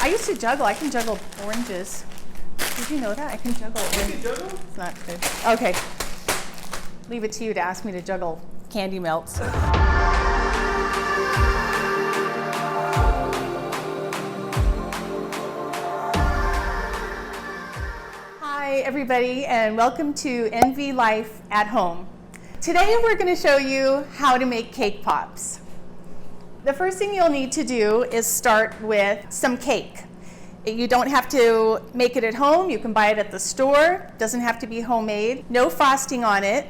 I used to juggle. I can juggle oranges. Did you know that? I can juggle oranges. You can juggle? It's not good. Okay. Leave it to you to ask me to juggle candy melts. Hi, everybody, and welcome to NVLIFE at Home. Today, we're going to show you how to make cake pops. The first thing you'll need to do is start with some cake. You don't have to make it at home. You can buy it at the store. It doesn't have to be homemade. No frosting on it.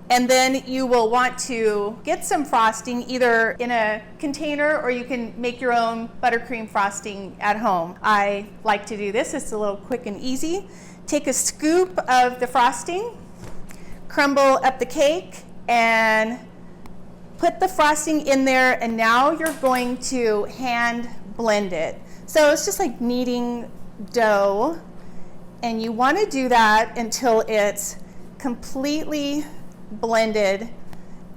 And then you will want to get some frosting either in a container or you can make your own buttercream frosting at home. I like to do this. It's a little quick and easy. Take a scoop of the frosting, crumble up the cake, and put the frosting in there, and now you're going to hand blend it. So it's just like kneading dough, and you want to do that until it's completely blended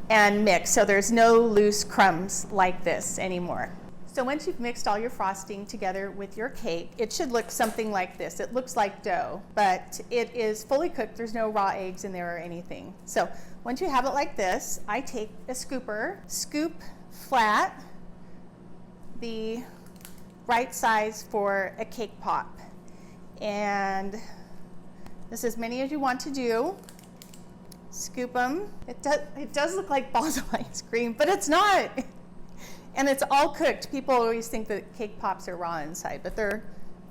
and mixed, so there's no loose crumbs like this anymore. So once you've mixed all your frosting together with your cake, it should look something like this. It looks like dough, but it is fully cooked. There's no raw eggs in there or anything. So once you have it like this, I take a scooper, scoop flat the right size for a cake pop. And this is as many as you want to do. Scoop them. It does look like balls of ice cream, but it's not. And it's all cooked. People always think that cake pops are raw inside, but they're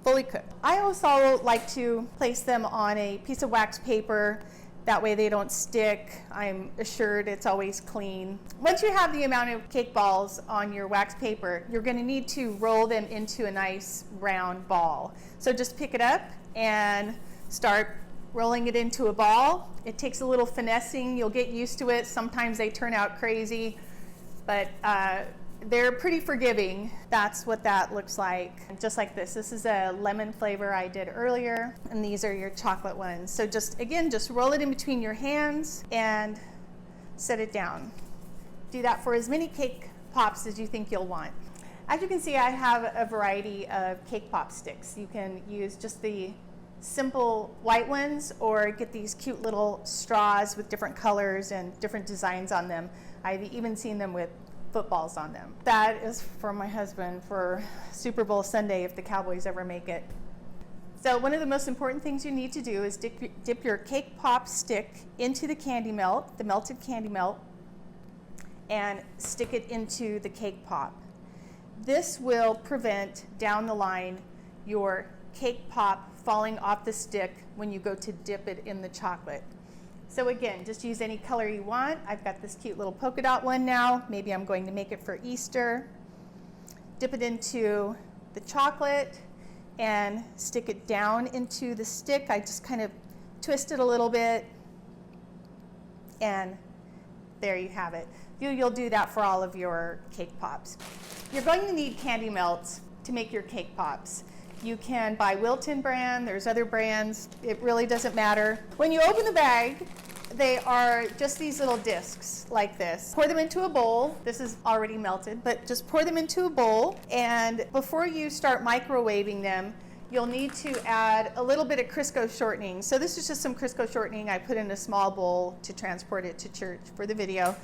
fully cooked. I also like to place them on a piece of wax paper. That way they don't stick. I'm assured it's always clean. Once you have the amount of cake balls on your wax paper, you're going to need to roll them into a nice round ball. So just pick it up and start rolling it into a ball. It takes a little finessing. You'll get used to it. Sometimes they turn out crazy, but they're pretty forgiving. That's what that looks like. Just like this. This is a lemon flavor I did earlier, and these are your chocolate ones. So just roll it in between your hands and set it down. Do that for as many cake pops as you think you'll want. As you can see, I have a variety of cake pop sticks. You can use just the simple white ones or get these cute little straws with different colors and different designs on them. I've even seen them with footballs on them. That is for my husband for Super Bowl Sunday if the Cowboys ever make it. So one of the most important things you need to do is dip your cake pop stick into the candy melt, the melted candy melt, and stick it into the cake pop. This will prevent down the line your cake pop falling off the stick when you go to dip it in the chocolate. So again, just use any color you want. I've got this cute little polka dot one now. Maybe I'm going to make it for Easter. Dip it into the chocolate and stick it down into the stick. I just kind of twist it a little bit, and there you have it. You'll do that for all of your cake pops. You're going to need candy melts to make your cake pops. You can buy Wilton brand, there's other brands, it really doesn't matter. When you open the bag, they are just these little discs like this. Pour them into a bowl. This is already melted, but just pour them into a bowl, and before you start microwaving them, you'll need to add a little bit of Crisco shortening. So this is just some Crisco shortening I put in a small bowl to transport it to church for the video.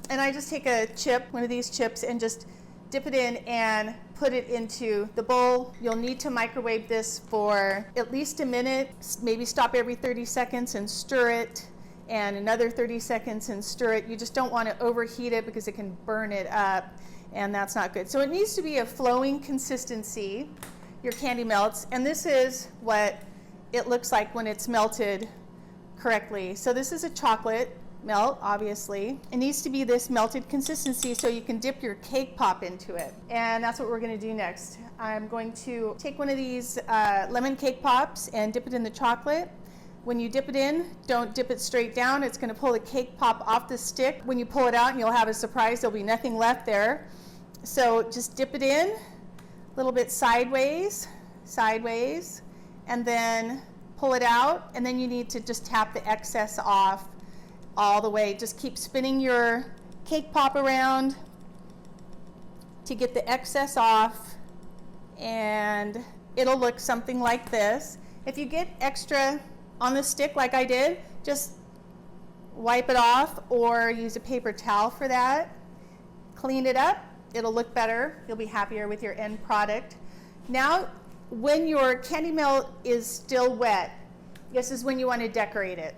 And I just take a chip, one of these chips, and just dip it in and put it into the bowl. You'll need to microwave this for at least a minute, maybe stop every 30 seconds and stir it, and another 30 seconds and stir it. You just don't want to overheat it because it can burn it up, and that's not good. So it needs to be a flowing consistency, your candy melts, and this is what it looks like when it's melted correctly. So this is a chocolate melt, obviously. It needs to be this melted consistency so you can dip your cake pop into it. And that's what we're going to do next. I'm going to take one of these lemon cake pops and dip it in the chocolate. When you dip it in, don't dip it straight down. It's going to pull the cake pop off the stick. When you pull it out, you'll have a surprise. There'll be nothing left there. So just dip it in a little bit sideways, and then pull it out. And then you need to just tap the excess off all the way. Just keep spinning your cake pop around to get the excess off, and it'll look something like this. If you get extra on the stick like I did, just wipe it off or use a paper towel for that. Clean it up. It'll look better. You'll be happier with your end product. Now, when your candy melt is still wet, this is when you want to decorate it.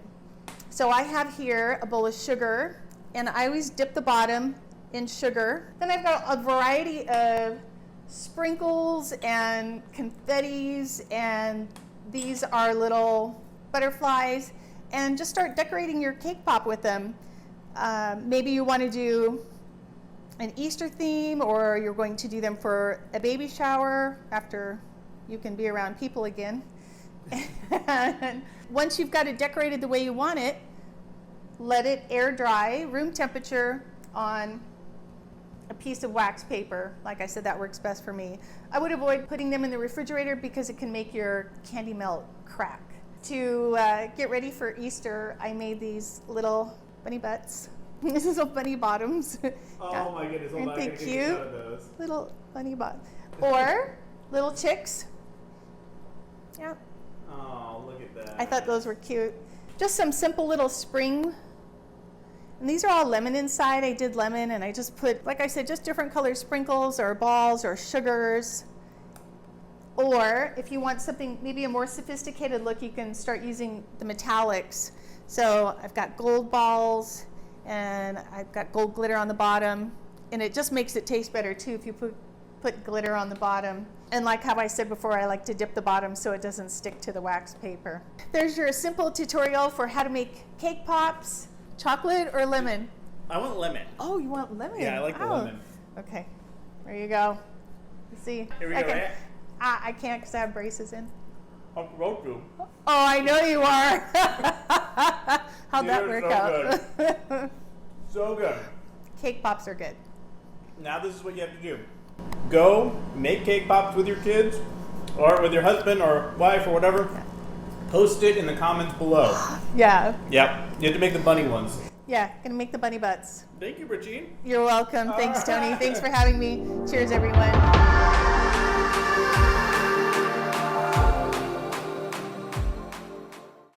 So I have here a bowl of sugar, and I always dip the bottom in sugar. Then I've got a variety of sprinkles and confettis, and these are little butterflies, and just start decorating your cake pop with them. Maybe you want to do an Easter theme, or you're going to do them for a baby shower after you can be around people again. And once you've got it decorated the way you want it, let it air dry, room temperature, on a piece of wax paper. Like I said, that works best for me. I would avoid putting them in the refrigerator because it can make your candy melt crack. To get ready for Easter, I made these little bunny butts. This is a bunny bottoms. Oh my goodness, hold on, I Aren't gotta they get cute? out of those. Little bunny butts. Or little chicks. Yeah, Oh, look at that. I thought those were cute. Just some simple little spring. And these are all lemon inside. I did lemon, and I just put, like I said, just different colored sprinkles or balls or sugars. Or if you want something, maybe a more sophisticated look, you can start using the metallics. So I've got gold balls, and I've got gold glitter on the bottom. And it just makes it taste better too if you put glitter on the bottom. And like how I said before, I like to dip the bottom so it doesn't stick to the wax paper. There's your simple tutorial for how to make cake pops. Chocolate or lemon? I want lemon. Oh, you want lemon? Yeah, I like the lemon. Okay, there you go. Let's see. Here we go, right? I can't because I have braces in. I'll roll through. Oh, I know you are. How'd that work out? Good. So good. Cake pops are good. Now this is what you have to do. Go make cake pops with your kids, or with your husband or wife or whatever. Post it in the comments below. Yeah. Yep. You have to make the bunny ones. Yeah, gonna make the bunny butts. Thank you, Brittine. You're welcome. Thanks, Tony. Alright. Thanks for having me. Cheers, everyone.